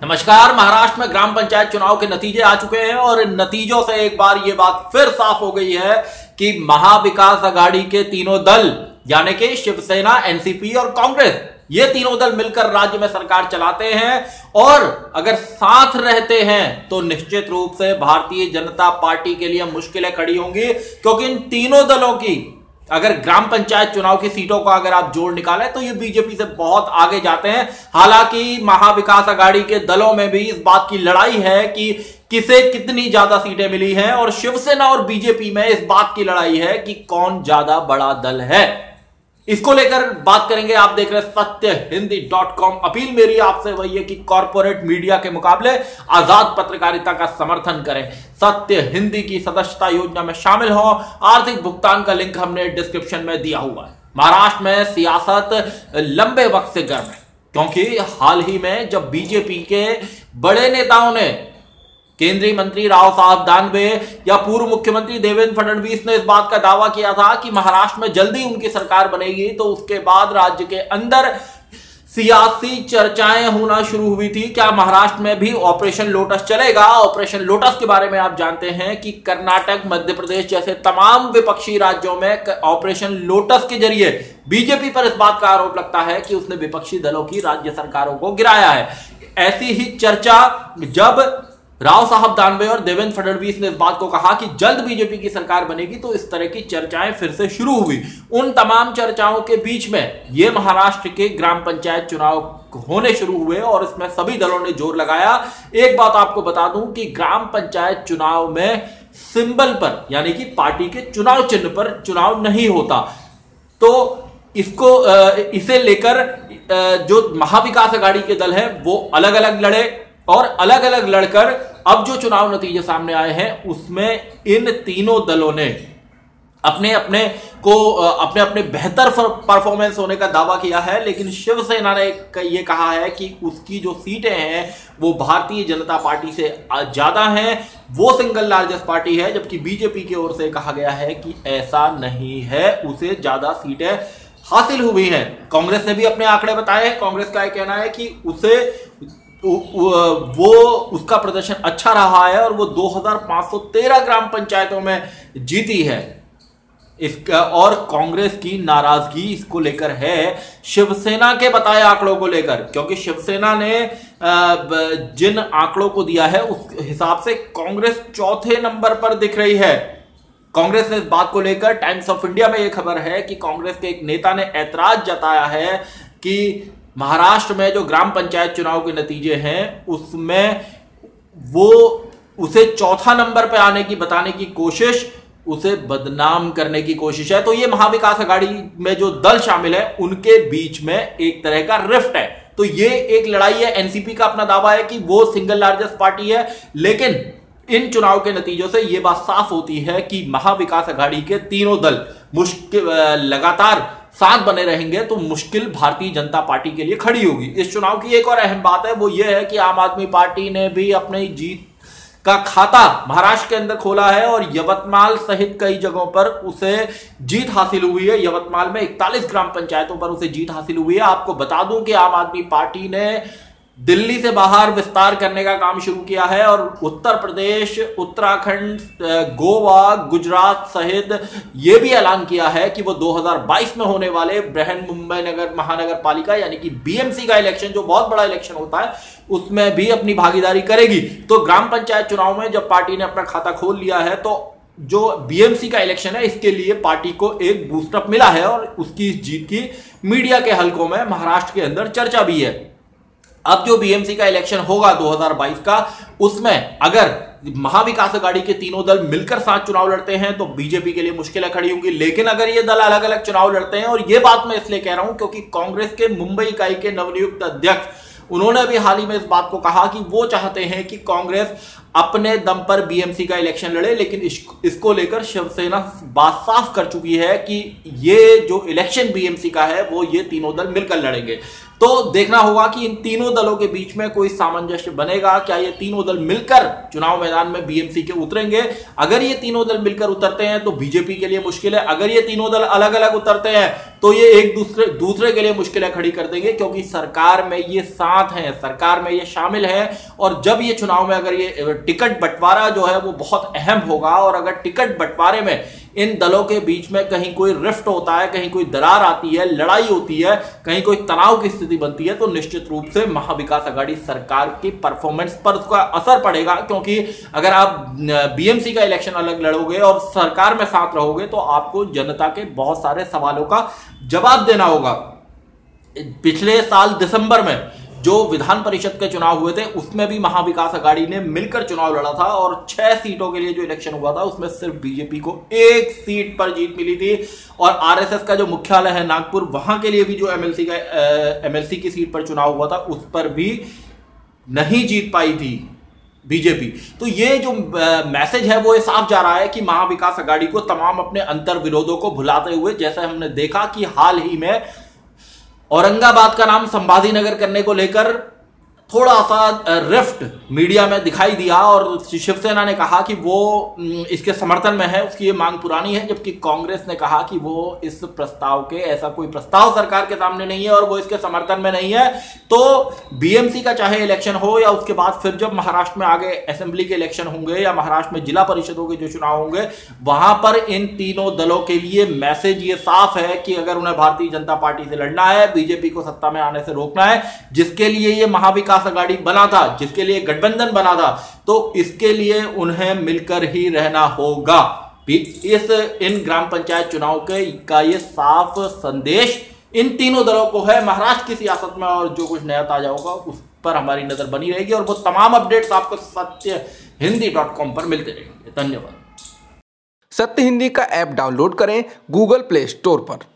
नमस्कार। महाराष्ट्र में ग्राम पंचायत चुनाव के नतीजे आ चुके हैं और इन नतीजों से एक बार ये बात फिर साफ हो गई है कि महाविकास आघाड़ी के तीनों दल यानी कि शिवसेना, एनसीपी और कांग्रेस, ये तीनों दल मिलकर राज्य में सरकार चलाते हैं और अगर साथ रहते हैं तो निश्चित रूप से भारतीय जनता पार्टी के लिए मुश्किलें खड़ी होंगी, क्योंकि इन तीनों दलों की अगर ग्राम पंचायत चुनाव की सीटों का अगर आप जोड़ निकालें तो ये बीजेपी से बहुत आगे जाते हैं। हालांकि महाविकास आघाड़ी के दलों में भी इस बात की लड़ाई है कि किसे कितनी ज्यादा सीटें मिली हैं और शिवसेना और बीजेपी में इस बात की लड़ाई है कि कौन ज्यादा बड़ा दल है। इसको लेकर बात करेंगे। आप देख रहे हैं सत्यहिंदी.com। अपील मेरी आपसे वही है कि कॉर्पोरेट मीडिया के मुकाबले आजाद पत्रकारिता का समर्थन करें। सत्य हिंदी की सदस्यता योजना में शामिल हो। आर्थिक भुगतान का लिंक हमने डिस्क्रिप्शन में दिया हुआ है। महाराष्ट्र में सियासत लंबे वक्त से गर्म है, क्योंकि हाल ही में जब बीजेपी के बड़े नेताओं ने, केंद्रीय मंत्री राव साहब दानवे या पूर्व मुख्यमंत्री देवेंद्र फडणवीस ने इस बात का दावा किया था कि महाराष्ट्र में जल्दी उनकी सरकार बनेगी, तो उसके बाद राज्य के अंदर सियासी चर्चाएं होना शुरू हुई थी। क्या महाराष्ट्र में भी ऑपरेशन लोटस चलेगा? ऑपरेशन लोटस के बारे में आप जानते हैं कि कर्नाटक, मध्य प्रदेश जैसे तमाम विपक्षी राज्यों में ऑपरेशन लोटस के जरिए बीजेपी पर इस बात का आरोप लगता है कि उसने विपक्षी दलों की राज्य सरकारों को गिराया है। ऐसी ही चर्चा जब राव साहब दानवे और देवेंद्र फडणवीस ने इस बात को कहा कि जल्द बीजेपी की सरकार बनेगी, तो इस तरह की चर्चाएं फिर से शुरू हुई। उन तमाम चर्चाओं के बीच में ये महाराष्ट्र के ग्राम पंचायत चुनाव होने शुरू हुए और इसमें सभी दलों ने जोर लगाया। एक बात आपको बता दूं कि ग्राम पंचायत चुनाव में सिंबल पर यानी कि पार्टी के चुनाव चिन्ह पर चुनाव नहीं होता, तो इसे लेकर जो महाविकास आघाड़ी के दल हैं वो अलग अलग लड़े और अलग अलग लड़कर अब जो चुनाव नतीजे सामने आए हैं उसमें इन तीनों दलों ने अपने अपने बेहतर परफॉर्मेंस होने का दावा किया है। लेकिन शिवसेना ने ये कहा है कि उसकी जो सीटें हैं वो भारतीय जनता पार्टी से ज्यादा हैं, वो सिंगल लार्जेस्ट पार्टी है, जबकि बीजेपी की ओर से कहा गया है कि ऐसा नहीं है, उसे ज्यादा सीटें हासिल हुई हैं। कांग्रेस ने भी अपने आंकड़े बताए हैं। कांग्रेस का यह कहना है कि उसका प्रदर्शन अच्छा रहा है और वो 2513 ग्राम पंचायतों में जीती है। इसका और कांग्रेस की नाराजगी इसको लेकर है शिवसेना के बताए आंकड़ों को लेकर, क्योंकि शिवसेना ने जिन आंकड़ों को दिया है उस हिसाब से कांग्रेस चौथे नंबर पर दिख रही है। कांग्रेस ने इस बात को लेकर टाइम्स ऑफ इंडिया में यह खबर है कि कांग्रेस के एक नेता ने ऐतराज जताया है कि महाराष्ट्र में जो ग्राम पंचायत चुनाव के नतीजे हैं उसमें वो उसे चौथा नंबर पे आने की बताने की कोशिश, उसे बदनाम करने की कोशिश है। तो ये महाविकास आघाड़ी में जो दल शामिल है उनके बीच में एक तरह का रिफ्ट है। तो ये एक लड़ाई है। एनसीपी का अपना दावा है कि वो सिंगल लार्जेस्ट पार्टी है, लेकिन इन चुनाव के नतीजों से यह बात साफ होती है कि महाविकास आघाड़ी के तीनों दल लगातार साथ बने रहेंगे तो मुश्किल भारतीय जनता पार्टी के लिए खड़ी होगी। इस चुनाव की एक और अहम बात है, वो ये है कि आम आदमी पार्टी ने भी अपनी जीत का खाता महाराष्ट्र के अंदर खोला है और यवतमाल सहित कई जगहों पर उसे जीत हासिल हुई है। यवतमाल में 41 ग्राम पंचायतों पर उसे जीत हासिल हुई है। आपको बता दूं कि आम आदमी पार्टी ने दिल्ली से बाहर विस्तार करने का काम शुरू किया है और उत्तर प्रदेश, उत्तराखंड, गोवा, गुजरात सहित यह भी ऐलान किया है कि वो 2022 में होने वाले बृहन मुंबई नगर महानगर पालिका यानी कि बीएमसी का इलेक्शन, जो बहुत बड़ा इलेक्शन होता है, उसमें भी अपनी भागीदारी करेगी। तो ग्राम पंचायत चुनाव में जब पार्टी ने अपना खाता खोल लिया है तो जो बीएमसी का इलेक्शन है इसके लिए पार्टी को एक बूस्टअप मिला है और उसकी इस जीत की मीडिया के हलकों में महाराष्ट्र के अंदर चर्चा भी है। अब जो बीएमसी का इलेक्शन होगा 2022 का, उसमें अगर महाविकास आघाड़ी के तीनों दल मिलकर साथ चुनाव लड़ते हैं तो बीजेपी के लिए मुश्किलें खड़ी होंगी। लेकिन अगर ये दल अलग अलग चुनाव लड़ते हैं, और ये बात मैं इसलिए कह रहा हूं क्योंकि कांग्रेस के मुंबई इकाई के नवनियुक्त अध्यक्ष, उन्होंने भी हाल ही में इस बात को कहा कि वो चाहते हैं कि कांग्रेस अपने दम पर बीएमसी का इलेक्शन लड़े, लेकिन इसको लेकर शिवसेना बात साफ कर चुकी है कि ये जो इलेक्शन बीएमसी का है वो ये तीनों दल मिलकर लड़ेंगे। तो देखना होगा कि इन तीनों दलों के बीच में कोई सामंजस्य बनेगा। क्या ये तीनों दल मिलकर चुनाव मैदान में बीएमसी के उतरेंगे? अगर ये तीनों दल मिलकर उतरते हैं तो बीजेपी के लिए मुश्किल है। अगर ये तीनों दल अलग अलग उतरते हैं तो ये एक दूसरे के लिए मुश्किलें खड़ी कर देंगे, क्योंकि सरकार में ये साथ हैं, सरकार में ये शामिल है। और जब ये चुनाव में अगर ये टिकट बंटवारा जो है वो बहुत अहम होगा, और अगर टिकट बंटवारे में इन दलों के बीच में कहीं कोई रिफ्ट होता है, कहीं कोई दरार आती है, लड़ाई होती है, कहीं कोई तनाव की स्थिति बनती है, तो निश्चित रूप से महाविकास आघाड़ी सरकार की परफॉर्मेंस पर उसका असर पड़ेगा। क्योंकि अगर आप बीएमसी का इलेक्शन अलग लड़ोगे और सरकार में साथ रहोगे तो आपको जनता के बहुत सारे सवालों का जवाब देना होगा। पिछले साल दिसंबर में जो विधान परिषद के चुनाव हुए थे उसमें भी महाविकास आघाड़ी ने मिलकर चुनाव लड़ा था, और 6 सीटों के लिए जो इलेक्शन हुआ था उसमें सिर्फ बीजेपी को 1 सीट पर जीत मिली थी। और आरएसएस का जो मुख्यालय है नागपुर, वहां के लिए भी जो एमएलसी की सीट पर चुनाव हुआ था उस पर भी नहीं जीत पाई थी बीजेपी। तो ये जो मैसेज है वो साफ जा रहा है कि महाविकास आघाड़ी को तमाम अपने अंतर विरोधों को भुलाते हुए, जैसे हमने देखा कि हाल ही में औरंगाबाद का नाम संभाजी नगर करने को लेकर थोड़ा सा रिफ्ट मीडिया में दिखाई दिया, और शिवसेना ने कहा कि वो इसके समर्थन में है, उसकी ये मांग पुरानी है, जबकि कांग्रेस ने कहा कि वो इस प्रस्ताव के, ऐसा कोई प्रस्ताव सरकार के सामने नहीं है और वो इसके समर्थन में नहीं है। तो बीएमसी का चाहे इलेक्शन हो या उसके बाद फिर जब महाराष्ट्र में आगे असेंबली के इलेक्शन होंगे या महाराष्ट्र में जिला परिषदों के जो चुनाव होंगे, वहां पर इन तीनों दलों के लिए मैसेज ये साफ है कि अगर उन्हें भारतीय जनता पार्टी से लड़ना है, बीजेपी को सत्ता में आने से रोकना है, जिसके लिए ये महाविकास आघाड़ी बना था, जिसके लिए गठबंधन बना था, तो इसके लिए उन्हें मिलकर ही रहना होगा। इन ग्राम पंचायत चुनाव का ये साफ संदेश इन तीनों दलों को है। महाराष्ट्र की सियासत में और जो कुछ नया ताजा होगा उस पर हमारी नजर बनी रहेगी, और वो तमाम अपडेट्स आपको सत्यहिंदी.com पर मिलते रहेंगे। धन्यवाद। सत्य हिंदी का ऐप डाउनलोड करें गूगल प्ले स्टोर पर।